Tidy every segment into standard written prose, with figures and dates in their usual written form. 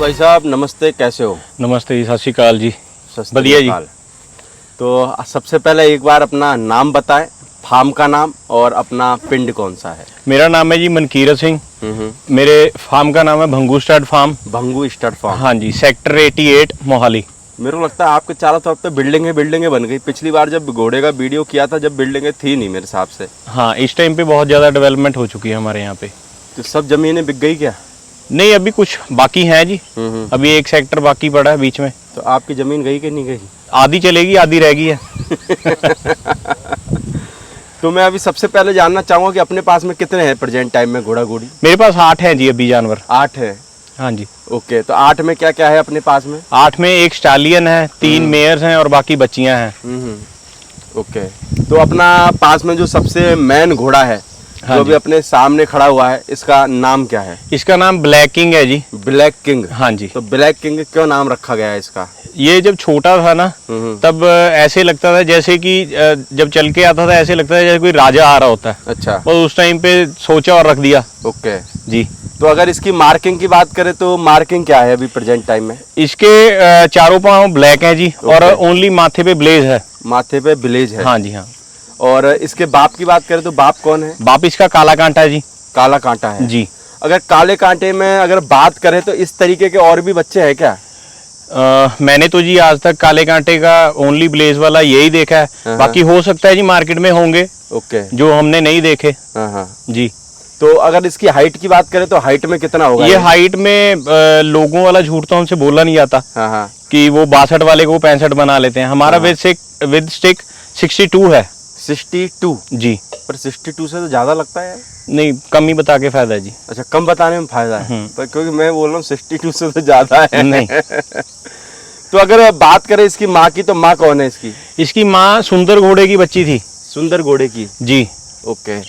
भाई साहब नमस्ते, कैसे हो? नमस्ते जी, सत श्री अकाल जी। सत बढ़िया श्री जी। अकाल। तो सबसे पहले एक बार अपना नाम बताएं, फार्म का नाम और अपना पिंड कौन सा है? मेरा नाम है जी मनकीरत सिंह। मेरे फार्म का नाम है Bhangu stud farm. Bhangu stud farm. हाँ जी, सेक्टर 88 मोहाली। मेरे को लगता है आपके चारों तरफ तो बिल्डिंगें बन गई। पिछली बार जब घोड़े का वीडियो किया था, जब बिल्डिंगें थी नहीं मेरे हिसाब से। हाँ, इस टाइम पे बहुत ज़्यादा डेवलपमेंट हो चुकी है हमारे यहाँ पे। तो सब जमीनें बिक गई क्या? नहीं, अभी कुछ बाकी है जी। अभी एक सेक्टर बाकी पड़ा है बीच में। तो आपकी जमीन गई कि नहीं गई? आधी चलेगी, आधी रह गई है। तो मैं अभी सबसे पहले जानना चाहूँगा कि अपने पास में कितने हैं प्रेजेंट टाइम में घोड़ा घोड़ी? मेरे पास 8 हैं जी अभी जानवर। 8 है। हाँ जी। ओके, तो 8 में क्या क्या है अपने पास में? 8 में एक स्टालियन है, 3 मेयर्स हैं और बाकी बच्चियां हैं। ओके, तो अपना पास में जो सबसे मेन घोड़ा है, हाँ जो भी अपने सामने खड़ा हुआ है, इसका नाम क्या है? इसका नाम ब्लैक किंग है जी। Black king. हाँ जी। तो ब्लैक किंग क्यों नाम रखा गया है इसका? ये जब छोटा था ना, तब ऐसे लगता था जैसे कि जब चल के आता था ऐसे लगता था जैसे कोई राजा आ रहा होता है। अच्छा। और उस टाइम पे सोचा और रख दिया। ओके जी। तो अगर इसकी मार्किंग की बात करें तो मार्किंग क्या है अभी प्रेजेंट टाइम में? इसके चारों पांव ब्लैक हैं जी। और ओनली माथे पे ब्लेज है। माथे पे ब्लेज है? हाँ जी हाँ। और इसके बाप की बात करें तो बाप कौन है? बाप इसका काला कांटा है जी। काला कांटा है जी। अगर काले कांटे में अगर बात करें तो इस तरीके के और भी बच्चे हैं क्या? मैंने तो जी आज तक काले कांटे का ओनली ब्लेज वाला यही देखा है। बाकी हो सकता है जी मार्केट में होंगे। ओके। जो हमने नहीं देखे। हाँ जी। तो अगर इसकी हाइट की बात करें तो हाइट में कितना होगा? ये हाइट में लोगों वाला झूठ तो हमसे बोला नहीं जाता। हाँ। कि वो 62 वाले को 65 बना लेते हैं। हमारा विद स्टिक 62 है। 62 जी। पर 62 से तो ज्यादा लगता है। नहीं, कम ही बता के फायदा है जी। अच्छा, कम बताने में फायदा है। पर क्योंकि मैं बोल रहा हूँ 62 से तो ज्यादा है। नहीं। तो अगर बात करें इसकी माँ की, तो माँ कौन है इसकी? इसकी माँ सुंदर घोड़े की बच्ची थी। सुंदर घोड़े की? जी। ओके।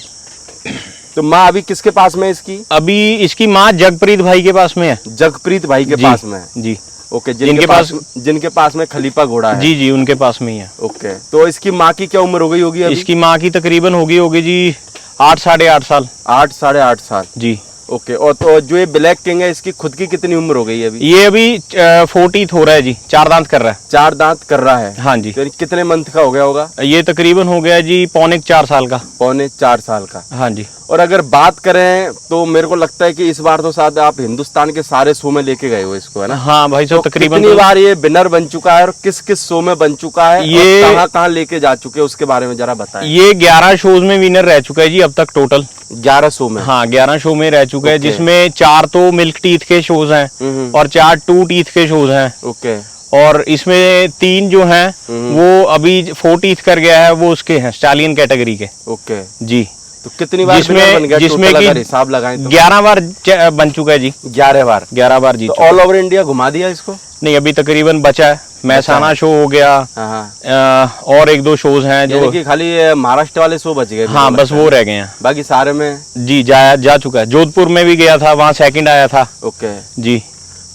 तो माँ अभी किसके पास में है इसकी? अभी इसकी माँ जगप्रीत भाई के पास में है। जगप्रीत भाई के पास में है? जी। ओके। जिनके पास में खलीफा घोड़ा है? जी जी, उनके पास में ही है। ओके। तो इसकी माँ की क्या उम्र हो गई होगी अभी? इसकी माँ की तकरीबन होगी जी 8 साढ़े 8 साल। 8 साढ़े 8 साल। जी। ओके। और तो जो ये ब्लैक किंग है, इसकी खुद की कितनी उम्र हो गई है अभी? ये अभी 40 हो रहा है जी। 4 दांत कर रहा है। 4 दांत कर रहा है? हाँ जी। तो कितने मंथ का हो गया होगा? ये तकरीबन हो गया जी 3.25 साल का। 3.25 साल का। हाँ जी। और अगर बात करें तो मेरे को लगता है कि इस बार तो शायद आप हिंदुस्तान के सारे शो में लेके गए हो इसको, है ना? हाँ भाई साहब। तो तकरीबन कितनी बार ये विनर बन चुका है और किस किस शो में बन चुका है, ये कहाँ लेके जा चुके हैं, उसके बारे में जरा बताएं। ये 11 शोज में विनर रह चुका है जी अब तक टोटल। 11 शो में? हाँ, 11 शो में रह चुका है, जिसमें 4 तो मिल्क टीथ के शोज हैं और 4 टू टीथ के शोज हैं। ओके। और इसमें 3 जो हैं वो अभी 4 टीथ कर गया है, वो उसके हैं स्टालियन कैटेगरी के। ओके जी। तो कितनी बार विनर बन गया जिसमें टोटल कि अगर हिसाब लगाएं तो? 11 बार बन चुका है जी। 11 बार? 11 बार जी। तो ऑल ओवर इंडिया घुमा दिया इसको? नहीं, अभी तकरीबन बचा है। महसाना शो हो गया। और 1-2 शोज हैं जो कि खाली महाराष्ट्र वाले शो बच गए। हाँ, बस वो रह गए हैं। बाकी सारे में जी जा चुका है। जोधपुर में भी गया था, वहाँ सेकंड आया था। ओके जी।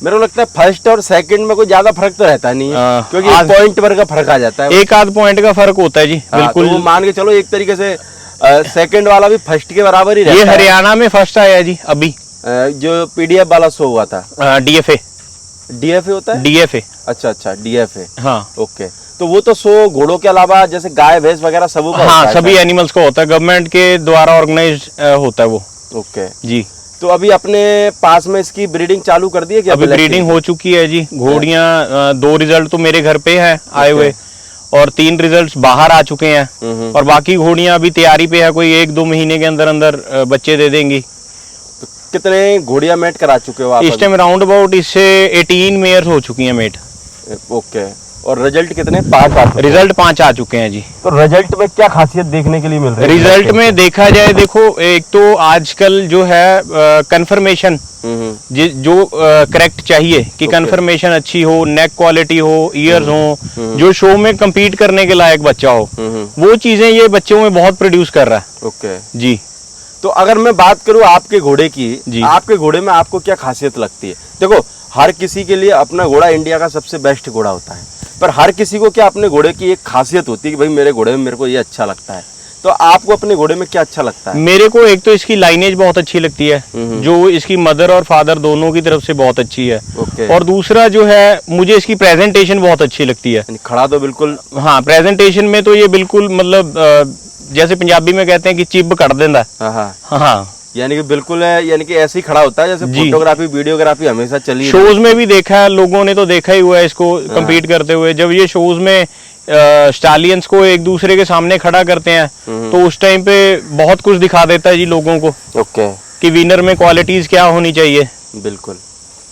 मेरे को लगता है फर्स्ट और सेकंड में कोई ज्यादा फर्क तो रहता नहीं है, क्योंकि पॉइंट पर का फर्क आ जाता है। 1-8 पॉइंट का फर्क होता है जी। बिल्कुल। तो मान के चलो एक तरीके से सेकंड वाला भी फर्स्ट के बराबर ही रहता है। ये हरियाणा में फर्स्ट आया जी अभी। जो पीडीएफ वाला शो हुआ था। डीएफए होता है? डीएफए। अच्छा, डीएफए। हाँ। ओके। तो वो तो शो घोड़ों के अलावा जैसे गाय भैंस वगैरह सब का? हाँ, सभी एनिमल्स का होता है। गवर्नमेंट के द्वारा ऑर्गेनाइज होता है वो। ओके जी। तो अभी अपने पास में इसकी ब्रीडिंग चालू कर दी है क्या? अभी ब्रीडिंग हो चुकी है जी। घोड़ियां 2 रिजल्ट तो मेरे घर पे है आए हुए और 3 रिजल्ट्स बाहर आ चुके हैं। और बाकी घोड़ियां अभी तैयारी पे है, कोई 1-2 महीने के अंदर अंदर बच्चे दे देंगी। तो कितने घोड़ियां मेट करा चुके हो आप? इस टाइम राउंड अबाउट इससे 18 मेयर्स हो चुकी हैं मेट। ओके। और रिजल्ट कितने? 5 रिजल्ट 5 आ चुके हैं जी। तो रिजल्ट में क्या खासियत देखने के लिए मिल रही है? रिजल्ट में देखा जाए, देखो, एक तो आजकल जो है कंफर्मेशन जो करेक्ट चाहिए कि कंफर्मेशन अच्छी हो, नेक क्वालिटी हो, ईयर्स हो, जो शो में compete करने के लायक बच्चा हो, वो चीजें ये बच्चों में बहुत प्रोड्यूस कर रहा है। ओके जी। तो अगर मैं बात करूं आपके घोड़े की, आपके घोड़े में आपको क्या खासियत लगती है? देखो, हर किसी के लिए अपना घोड़ा इंडिया का सबसे बेस्ट घोड़ा होता है, पर हर किसी को क्या अपने घोड़े की एक खासियत होती है कि भाई मेरे घोड़े में मेरे को ये अच्छा लगता है। तो आपको अपने घोड़े में क्या अच्छा लगता है? मेरे को एक तो इसकी लाइनेज बहुत अच्छी लगती है, जो इसकी मदर और फादर दोनों की तरफ से बहुत अच्छी है। ओके। और दूसरा जो है, मुझे इसकी प्रेजेंटेशन बहुत अच्छी लगती है। यानी खड़ा तो बिल्कुल, हाँ, प्रेजेंटेशन में तो ये बिल्कुल मतलब जैसे पंजाबी में कहते हैं कि चिब कट देता है। हाँ, हाँ, यानी कि बिल्कुल है, यानी कि ऐसे ही खड़ा होता है जैसे जी। फोटोग्राफी वीडियोग्राफी हमेशा चली है। शोज में भी देखा है, लोगों ने तो देखा ही हुआ है इसको compete करते हुए। जब ये शोज में स्टालियंस को एक दूसरे के सामने खड़ा करते हैं तो उस टाइम पे बहुत कुछ दिखा देता है जी लोगों को ओके, कि विनर में क्वालिटीज क्या होनी चाहिए। बिल्कुल।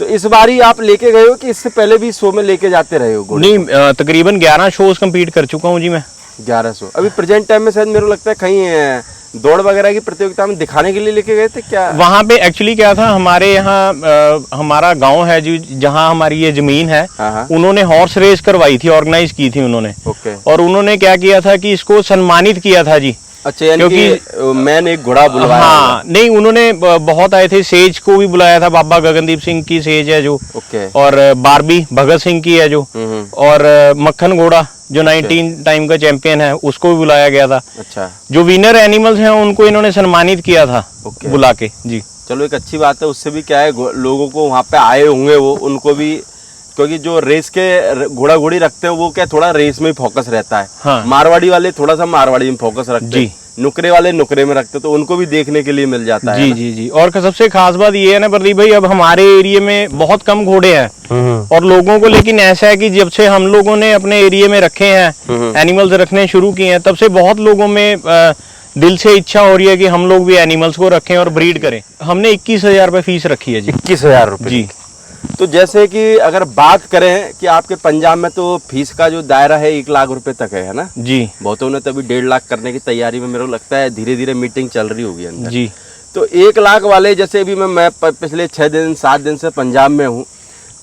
तो इस बार ही आप लेके गए हो कि इससे पहले भी शो में लेके जाते रहे हो घोड़े? नहीं, तकरीबन 11 शोज कंपीट कर चुका हूँ जी मैं। 1100। अभी प्रेजेंट टाइम में शायद मेरे को लगता है कहीं दौड़ वगैरह की प्रतियोगिता में दिखाने के लिए लेके गए थे क्या? वहाँ पे एक्चुअली क्या था, हमारे यहाँ हमारा गांव है जी, जहाँ हमारी ये जमीन है, हाँ। उन्होंने हॉर्स रेस करवाई थी, ऑर्गेनाइज की थी उन्होंने। ओके। और उन्होंने क्या किया था कि इसको सम्मानित किया था जी। अच्छा, यानी कि मैंने एक घोड़ा बुलवाया? हाँ, नहीं, उन्होंने बहुत आए थे, सेज को भी बुलाया था, बाबा गगनदीप सिंह की सेज है जो। ओके। और बारबी भगत सिंह की है जो। और मक्खन घोड़ा जो 19 टाइम का चैंपियन है, उसको भी बुलाया गया था। अच्छा। जो विनर एनिमल्स हैं उनको इन्होंने सम्मानित किया था ओके। बुला के जी। चलो, एक अच्छी बात है, उससे भी क्या है लोगों को वहाँ पे आए होंगे वो, उनको भी, क्योंकि जो रेस के घोड़ा घोड़ी रखते हैं वो क्या थोड़ा रेस में ही फोकस रहता है। हाँ। मारवाड़ी वाले थोड़ा सा मारवाड़ी में फोकस रखते हैं, नुकरे वाले नुकरे में रखते, तो उनको भी देखने के लिए मिल जाता है। जी जी जी। और सबसे खास बात ये है ना प्रदीप भाई, अब हमारे एरिया में बहुत कम घोड़े हैं और लोगों को, लेकिन ऐसा है कि जब से हम लोगों ने अपने एरिया में रखे हैं, एनिमल्स रखने शुरू किए हैं, तब से बहुत लोगों में दिल से इच्छा हो रही है कि हम लोग भी एनिमल्स को रखें और ब्रीड करें। हमने 21,000 रुपये फीस रखी है जी। 21,000 रुपये जी। तो जैसे कि अगर बात करें कि आपके पंजाब में तो फीस का जो दायरा है 1 लाख रुपए तक है ना जी। बहुतों ने तभी 1.5 लाख करने की तैयारी में, मेरे को लगता है धीरे धीरे मीटिंग चल रही होगी अंदर जी। तो 1 लाख वाले, जैसे अभी मैं पिछले 6 दिन 7 दिन से पंजाब में हूँ,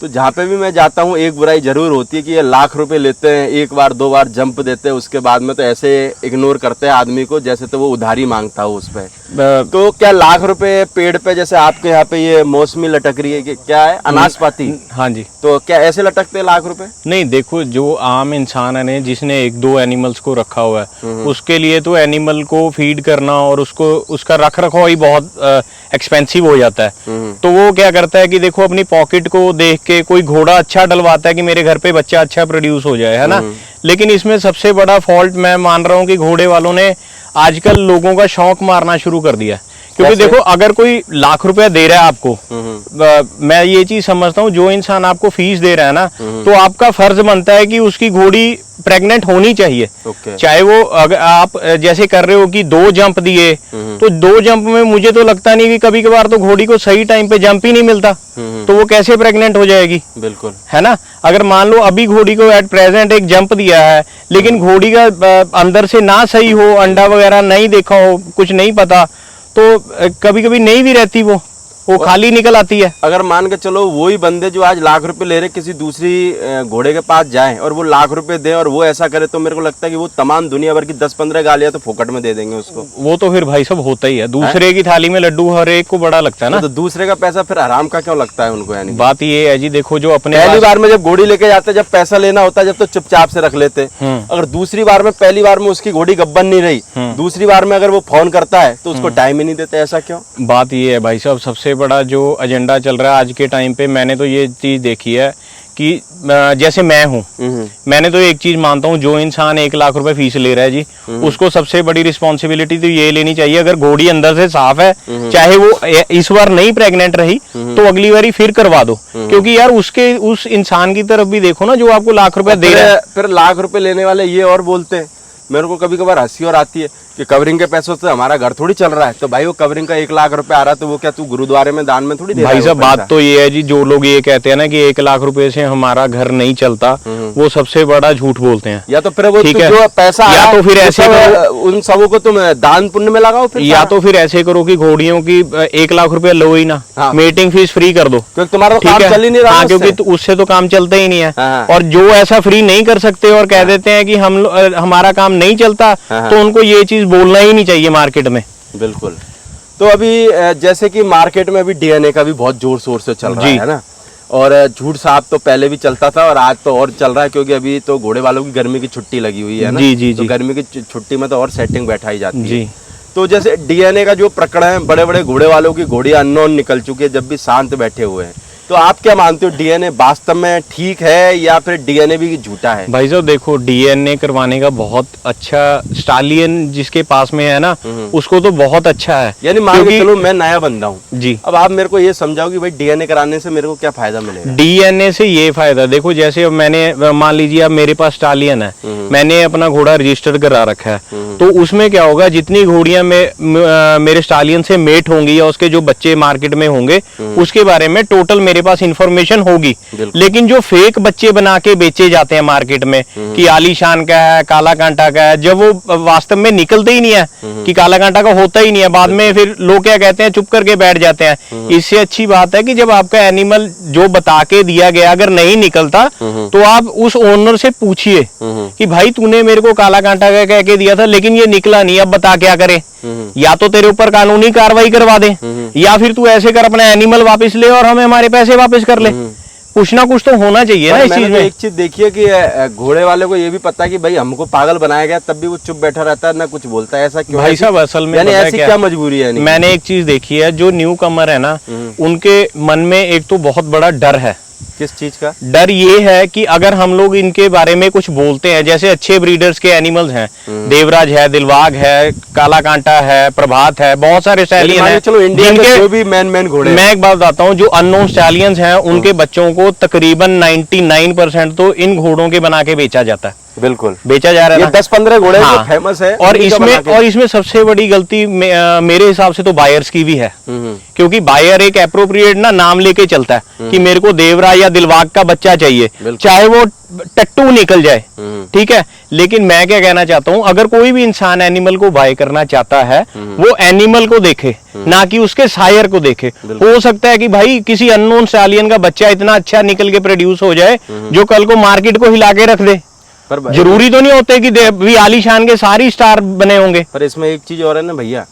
तो जहाँ पे भी मैं जाता हूँ एक बुराई जरूर होती है कि ये लाख रुपए लेते हैं, 1 बार 2 बार जंप देते हैं, उसके बाद में तो ऐसे इग्नोर करते हैं आदमी को जैसे तो वो उधारी मांगता हो उस पे। तो क्या लाख रुपए पेड़ पे, जैसे आपके यहाँ पे ये मौसमी लटक रही है कि क्या है, अनाशपाती? हाँ जी। तो क्या ऐसे लटकते हैं लाख रुपए? नहीं, देखो, जो आम इंसान है जिसने 1-2 एनिमल्स को रखा हुआ है, उसके लिए तो एनिमल को फीड करना और उसका रख रखाव ही बहुत एक्सपेंसिव हो जाता है। तो वो क्या करता है कि देखो, अपनी पॉकेट को देख के कोई घोड़ा अच्छा डलवाता है कि मेरे घर पे बच्चा अच्छा प्रोड्यूस हो जाए, है ना। लेकिन इसमें सबसे बड़ा फॉल्ट मैं मान रहा हूँ कि घोड़े वालों ने आजकल लोगों का शौक मारना शुरू कर दिया। क्योंकि देखो, अगर कोई लाख रुपया दे रहा है आपको, मैं ये चीज समझता हूँ, जो इंसान आपको फीस दे रहा है ना, तो आपका फर्ज बनता है कि उसकी घोड़ी प्रेग्नेंट होनी चाहिए। चाहे वो, अगर आप जैसे कर रहे हो कि 2 जंप दिए, तो 2 जंप में मुझे तो लगता नहीं कि कभी कभार तो घोड़ी को सही टाइम पे जंप ही नहीं मिलता, तो वो कैसे प्रेग्नेंट हो जाएगी? बिल्कुल, है ना। अगर मान लो अभी घोड़ी को एट प्रेजेंट एक जंप दिया है, लेकिन घोड़ी का अंदर से ना सही हो, अंडा वगैरह नहीं देखा हो, कुछ नहीं पता, तो कभी कभी नहीं भी रहती, वो खाली निकल आती है। अगर मान के चलो वही बंदे जो आज लाख रुपए ले रहे किसी दूसरी घोड़े के पास जाएं और वो लाख रुपए दें और वो ऐसा करे, तो मेरे को लगता है कि वो तमाम दुनिया भर की 10-15 गालियां तो फोकट में दे देंगे उसको। वो तो फिर भाई सब होता ही है, दूसरे की थाली में लड्डू हर एक को बड़ा लगता है ना। तो दूसरे का पैसा फिर आराम का क्यों लगता है उनको? यानी बात ये है जी, देखो, जो अपने पहली बार में जब घोड़ी लेके जाते, जब पैसा लेना होता है, जब तो चुपचाप से रख लेते। अगर दूसरी बार में, पहली बार में उसकी घोड़ी गब्बन नहीं रही, दूसरी बार में अगर वो फोन करता है तो उसको टाइम ही नहीं देते, ऐसा क्यों? बात ये है भाई साहब, सबसे बड़ा जो एजेंडा चल रहा है आज के टाइम पे, मैंने तो ये चीज देखी है कि जैसे मैं हूँ, मैंने तो एक चीज मानता हूँ, जो इंसान 1 लाख रुपए फीस ले रहा है जी, उसको सबसे बड़ी रिस्पॉन्सिबिलिटी तो ये लेनी चाहिए, अगर घोड़ी अंदर से साफ है, चाहे वो इस बार नहीं प्रेग्नेंट रही, तो अगली बारी फिर करवा दो। क्योंकि यार उस इंसान की तरफ भी देखो ना, जो आपको लाख रुपए दे रहा है। फिर लाख रुपए लेने वाले ये और बोलते हैं, मेरे को कभी कभार हंसी और आती है कि कवरिंग के पैसों से हमारा घर थोड़ी चल रहा है। तो भाई, वो कवरिंग का 1 लाख रुपए आ रहा है, तो वो क्या तू गुरुद्वारे में दान में थोड़ी दे रहा है? भाई साहब, बात तो ये है जी, जो लोग ये कहते हैं ना कि 1 लाख रुपए से हमारा घर नहीं चलता, वो सबसे बड़ा झूठ बोलते हैं। या तो फिर वो ठीक है, जो पैसा या तो फिर ऐसे करो, उन सबों को तुम दान पुण्य में लगाओ फिर, या तो फिर ऐसे करो कि घोड़ियों की 1 लाख रुपया लो ही ना, मीटिंग फीस फ्री कर दो, क्योंकि तुम्हारा काम चल ही नहीं रहा। क्योंकि उससे तो काम चलता ही नहीं है। और जो ऐसा फ्री नहीं कर सकते और कह देते हैं कि हमारा काम नहीं चलता, तो उनको ये चीज बोलना ही नहीं चाहिए मार्केट में। बिल्कुल। तो अभी जैसे कि मार्केट में अभी डीएनए का भी बहुत जोर शोर से चल रहा है ना, और झूठ साहब तो पहले भी चलता था और आज तो और चल रहा है, क्योंकि अभी तो घोड़े वालों की गर्मी की छुट्टी लगी हुई है ना। जी जी तो जी गर्मी की छुट्टी में तो और सेटिंग बैठाई जाती है। जी। तो जैसे डीएनए का जो प्रकरण है, बड़े बड़े घोड़े वालों की घोड़ियां अननोन निकल चुकी है, जब भी शांत बैठे हुए हैं। तो आप क्या मानते हो, डीएनए वास्तव में ठीक है या फिर डीएनए भी झूठा है? भाई साहब देखो, डीएनए करवाने का बहुत अच्छा, स्टालियन जिसके पास में है ना, उसको तो बहुत अच्छा है। यानी मान के चलो मैं नया बंदा हूँ जी, अब आप मेरे को ये समझाओ कि भाई डीएनए कराने से मेरे को क्या फायदा मिलेगा? डीएनए से ये फायदा देखो, जैसे अब मैंने मान लीजिए अब मेरे पास स्टालियन है, मैंने अपना घोड़ा रजिस्टर करा रखा है, तो उसमें क्या होगा, जितनी घोड़ियां मेरे स्टालियन से मेट होंगी या उसके जो बच्चे मार्केट में होंगे, उसके बारे में टोटल मेरे पास इंफॉर्मेशन होगी। लेकिन जो फेक बच्चे बना के बेचे जाते हैं मार्केट में कि आलीशान का है, काला कांटा का है, जब वो वास्तव में निकलते ही नहीं है कि काला कांटा का होता ही नहीं है, बाद में फिर लोग क्या कहते हैं, चुप करके बैठ जाते हैं। इससे अच्छी बात है कि जब आपका एनिमल जो बता के दिया गया अगर नहीं निकलता, तो आप उस ओनर से पूछिए कि भाई तूने मेरे को काला कांटा का कह के दिया था लेकिन ये निकला नहीं, अब बता क्या करे। या तो तेरे ऊपर कानूनी कार्रवाई करवा दे, या फिर तू ऐसे कर अपना एनिमल वापस ले और हमें हमारे पैसे वापस कर ले। कुछ ना कुछ तो होना चाहिए ना इस चीज में। एक चीज देखिए कि घोड़े वाले को ये भी पता है कि भाई हमको पागल बनाया गया, तब भी वो चुप बैठा रहता है, ना कुछ बोलता है। ऐसा क्यों? भाई साहब असल में यानी ऐसी क्या मजबूरी है? मैंने एक चीज देखी है, जो न्यू कमर है ना, उनके मन में एक तो बहुत बड़ा डर है। किस चीज का डर? ये है कि अगर हम लोग इनके बारे में कुछ बोलते हैं, जैसे अच्छे ब्रीडर्स के एनिमल्स हैं, देवराज है, दिलवाग है, काला कांटा है, प्रभात है, बहुत सारे स्टैलियन हैं। चलो इंडिया के जो भी मैन घोड़े, मैं एक बात बताता हूँ, जो अननोन स्टैलियंस हैं उनके बच्चों को तकरीबन 99% तो इन घोड़ों के बना के बेचा जाता है। बिल्कुल बेचा जा रहा है। 10-15 घोड़े हाँ। जो फेमस है, और इसमें सबसे बड़ी गलती मेरे हिसाब से तो बायर्स की भी है, क्योंकि बायर एक एप्रोप्रिएट ना नाम लेके चलता है कि मेरे को देवरा या दिलवाग का बच्चा चाहिए, चाहे वो टट्टू निकल जाए, ठीक है। लेकिन मैं क्या कहना चाहता हूँ, अगर कोई भी इंसान एनिमल को बाय करना चाहता है, वो एनिमल को देखे, ना कि उसके सायर को देखे। हो सकता है कि भाई किसी अननोन स्टालियन का बच्चा इतना अच्छा निकल के प्रोड्यूस हो जाए जो कल को मार्केट को हिला के रख दे। जरूरी तो नहीं होते कि भी आलीशान के सारी स्टार बने होंगे। पर इसमें एक चीज और है ना भैया,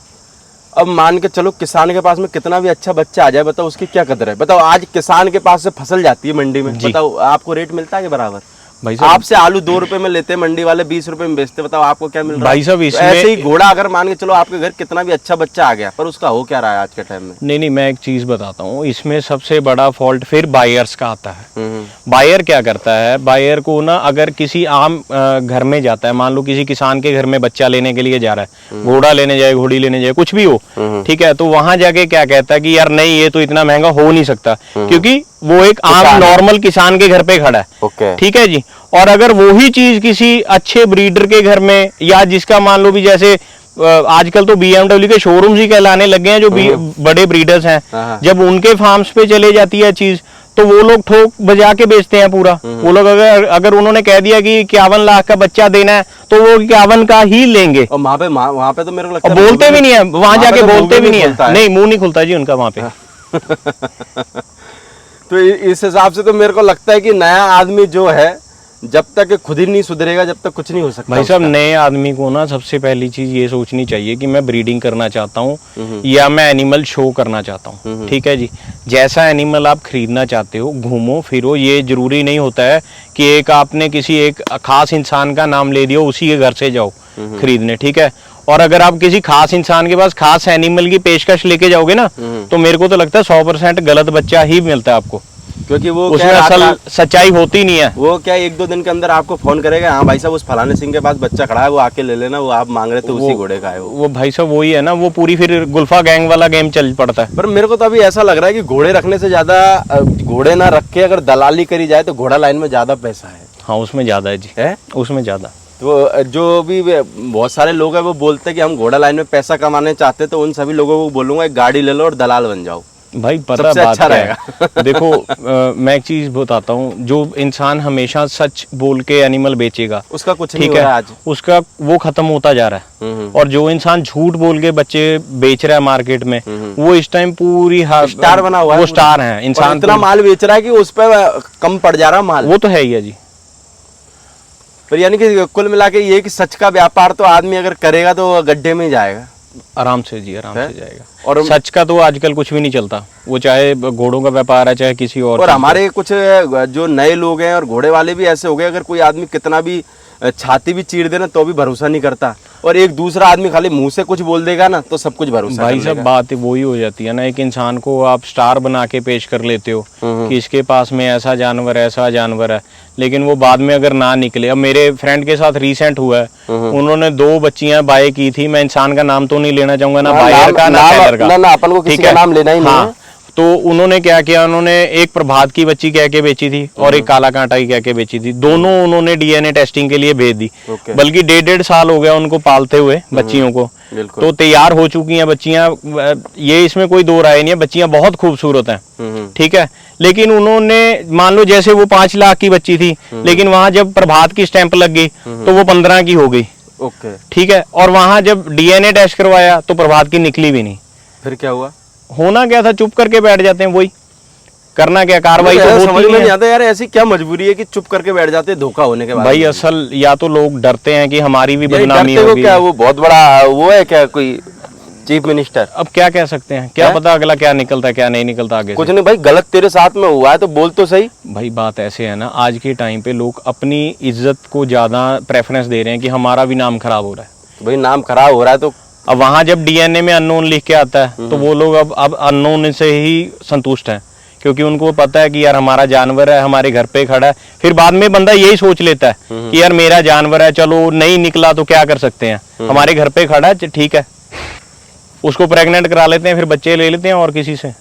अब मान के चलो किसान के पास में कितना भी अच्छा बच्चा आ जाए, बताओ उसकी क्या कदर है? बताओ आज किसान के पास से फसल जाती है मंडी में, बताओ आपको रेट मिलता है कि बराबर? भाई साहब आपसे आलू 2 रुपए में लेते हैं, मंडी वाले 20 रुपए में बेचते, बताओ आपको क्या मिल रहा है? भाई साहब तो ऐसे ही घोड़ा अगर मान के चलो आपके घर कितना भी अच्छा बच्चा आ गया, पर उसका हो क्या रहा है आज के टाइम में? नहीं, मैं एक चीज बताता हूँ, इसमें सबसे बड़ा फॉल्ट फिर बायर्स का आता है। बायर क्या करता है, बायर को ना अगर किसी आम घर में जाता है, मान लो किसी किसान के घर में बच्चा लेने के लिए जा रहा है, घोड़ा लेने जाए, घोड़ी लेने जाए, कुछ भी हो, ठीक है, तो वहां जाके क्या कहता है कि यार नहीं, ये तो इतना महंगा हो नहीं सकता, क्योंकि वो एक आम नॉर्मल किसान के घर पे खड़ा है, ठीक है जी। और अगर वही चीज किसी अच्छे ब्रीडर के घर में, या जिसका मान लो भी जैसे आजकल तो BMW के शोरूम्स ही कहलाने लगे हैं, जो बड़े ब्रीडर्स हैं, जब उनके फार्म्स पे चले जाती है चीज, तो वो लोग ठोक बजा के बेचते हैं पूरा। वो लोग अगर उन्होंने कह दिया कि 51 लाख का बच्चा देना है, तो वो 51 का ही लेंगे। और वहाँ पे तो मेरे को लगता है बोलते भी नहीं है, वहां जाके बोलते भी नहीं है, नहीं मुंह नहीं खुलता जी उनका वहां पे। तो इस हिसाब से तो मेरे को लगता है कि नया आदमी जो है, जब तक खुद ही नहीं सुधरेगा, जब तक कुछ नहीं हो सकता। भाई साहब नए आदमी को ना सबसे पहली चीज ये सोचनी चाहिए कि मैं ब्रीडिंग करना चाहता हूँ या मैं एनिमल शो करना चाहता हूँ, ठीक है जी। जैसा एनिमल आप खरीदना चाहते हो, घूमो फिरो, ये जरूरी नहीं होता है कि एक आपने किसी एक खास इंसान का नाम ले दिया, उसी के घर से जाओ खरीदने, ठीक है। और अगर आप किसी खास इंसान के पास खास एनिमल की पेशकश लेके जाओगे ना, तो मेरे को तो लगता है 100% गलत बच्चा ही मिलता है आपको, क्योंकि वो उसमें असल सच्चाई होती नहीं है। वो क्या 1-2 दिन के अंदर आपको फोन करेगा, हाँ भाई साहब उस फलाने सिंह के पास बच्चा खड़ा है, वो आके ले लेना, वो आप मांग रहे थे उसी घोड़े का है वो भाई साहब वही है ना, वो पूरी फिर गुल्फा गैंग वाला गेम चल पड़ता है। पर मेरे को तो अभी ऐसा लग रहा है कि घोड़े रखने से ज्यादा घोड़े ना रख के अगर दलाली करी जाए तो घोड़ा लाइन में ज्यादा पैसा है। हाँ उसमें ज्यादा है जी, है उसमें ज्यादा। तो जो भी बहुत सारे लोग हैं वो बोलते हैं कि हम घोड़ा लाइन में पैसा कमाने चाहते हैं, तो उन सभी लोगों को बोलूंगा एक गाड़ी ले लो और दलाल बन जाओ। भाई पता बात अच्छा रहेगा। देखो मैं एक चीज बताता हूँ, जो इंसान हमेशा सच बोल के एनिमल बेचेगा उसका कुछ नहीं हो रहा है आज, उसका वो खत्म होता जा रहा है। और जो इंसान झूठ बोल के बच्चे बेच रहा है मार्केट में, वो इस टाइम पूरी स्टार बना हुआ है, वो स्टार है। इंसान इतना माल बेच रहा है कि उस पर कम पड़ जा रहा माल, वो तो है ही है जी। पर यानी कि कुल मिला के ये कि सच का व्यापार तो आदमी अगर करेगा तो गड्ढे में ही जाएगा। आराम से जी, आराम है? से जाएगा। और सच का तो आजकल कुछ भी नहीं चलता, वो चाहे घोड़ों का व्यापार है चाहे किसी और और चीज़ का। हमारे कुछ जो नए लोग हैं और घोड़े वाले भी ऐसे हो गए, अगर कोई आदमी कितना भी छाती भी चीर देना तो भी भरोसा नहीं करता, और एक दूसरा आदमी खाली मुंह से कुछ बोल देगा ना तो सब कुछ भरोसा भाई कर साहब लेगा। बात वही हो जाती है ना, एक इंसान को आप स्टार बना के पेश कर लेते हो कि इसके पास में ऐसा जानवर है, लेकिन वो बाद में अगर ना निकले। अब मेरे फ्रेंड के साथ रीसेंट हुआ है, उन्होंने 2 बच्चियां बाय की थी, मैं इंसान का नाम तो नहीं लेना चाहूंगा, ना बायर का ना सेलर का, ना अपन को किसी ठीक का है? नाम लेना ही नहीं हाँ, है। तो उन्होंने क्या किया, उन्होंने एक प्रभात की बच्ची कह के बेची थी और एक काला कांटा की कह के बेची थी, दोनों उन्होंने डीएनए टेस्टिंग के लिए भेज दी। ओके। बल्कि 1.5 साल हो गया उनको पालते हुए बच्चियों को, बिल्कुल। तो तैयार हो चुकी हैं बच्चियां, ये इसमें कोई दो राय नहीं है, बच्चियां बहुत खूबसूरत हैं, ठीक है। लेकिन उन्होंने मान लो जैसे वो 5 लाख की बच्ची थी, लेकिन वहां जब प्रभात की स्टैंप लग गई तो वो 15 की हो गई, ओके। ठीक है। और वहां जब डीएनए टेस्ट करवाया तो प्रभात की निकली भी नहीं। फिर क्या हुआ? होना क्या था, चुप करके बैठ जाते हैं, वही करना क्या, कार्रवाई तो समझ होती में नहीं है। आता यार, ऐसी क्या मजबूरी है कि चुप करके बैठ जाते हैं धोखा होने के बाद? भाई असल या तो लोग डरते हैं कि हमारी भी यही बदनामी डरते हो होगी। क्या? वो बहुत बड़ा वो है क्या, कोई चीफ मिनिस्टर? अब क्या कह सकते हैं, क्या है? पता अगला क्या निकलता है क्या नहीं निकलता आगे कुछ से। नहीं भाई, गलत तेरे साथ में हुआ है तो बोल तो सही। भाई बात ऐसे है ना, आज के टाइम पे लोग अपनी इज्जत को ज्यादा प्रेफरेंस दे रहे हैं कि हमारा भी नाम खराब हो रहा है। तो भाई नाम खराब हो रहा है तो अब वहां जब डीएनए में अननोन लिख के आता है तो वो लोग अब अननोन से ही संतुष्ट हैं, क्योंकि उनको पता है कि यार हमारा जानवर है, हमारे घर पे खड़ा है। फिर बाद में बंदा यही सोच लेता है कि यार मेरा जानवर है, चलो नहीं निकला तो क्या कर सकते हैं, हमारे घर पे खड़ा है, ठीक है, उसको प्रेग्नेंट करा लेते हैं, फिर बच्चे ले लेते हैं और किसी से।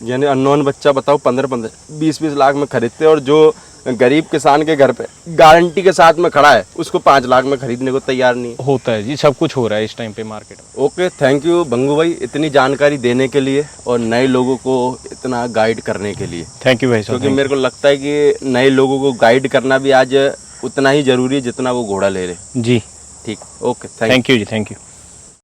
यानी अननोन बच्चा बताओ 15-15 20-20 लाख में खरीदते हैं, और जो गरीब किसान के घर पे गारंटी के साथ में खड़ा है उसको 5 लाख में खरीदने को तैयार नहीं है। होता है जी, सब कुछ हो रहा है इस टाइम पे मार्केट में। ओके, थैंक यू बंगू भाई इतनी जानकारी देने के लिए और नए लोगों को इतना गाइड करने के लिए। थैंक यू भाई साहब। क्योंकि मेरे को लगता है कि नए लोगों को गाइड करना भी आज उतना ही जरूरी है जितना वो घोड़ा ले रहे। जी ठीक, ओके, थैंक यू जी, थैंक यू।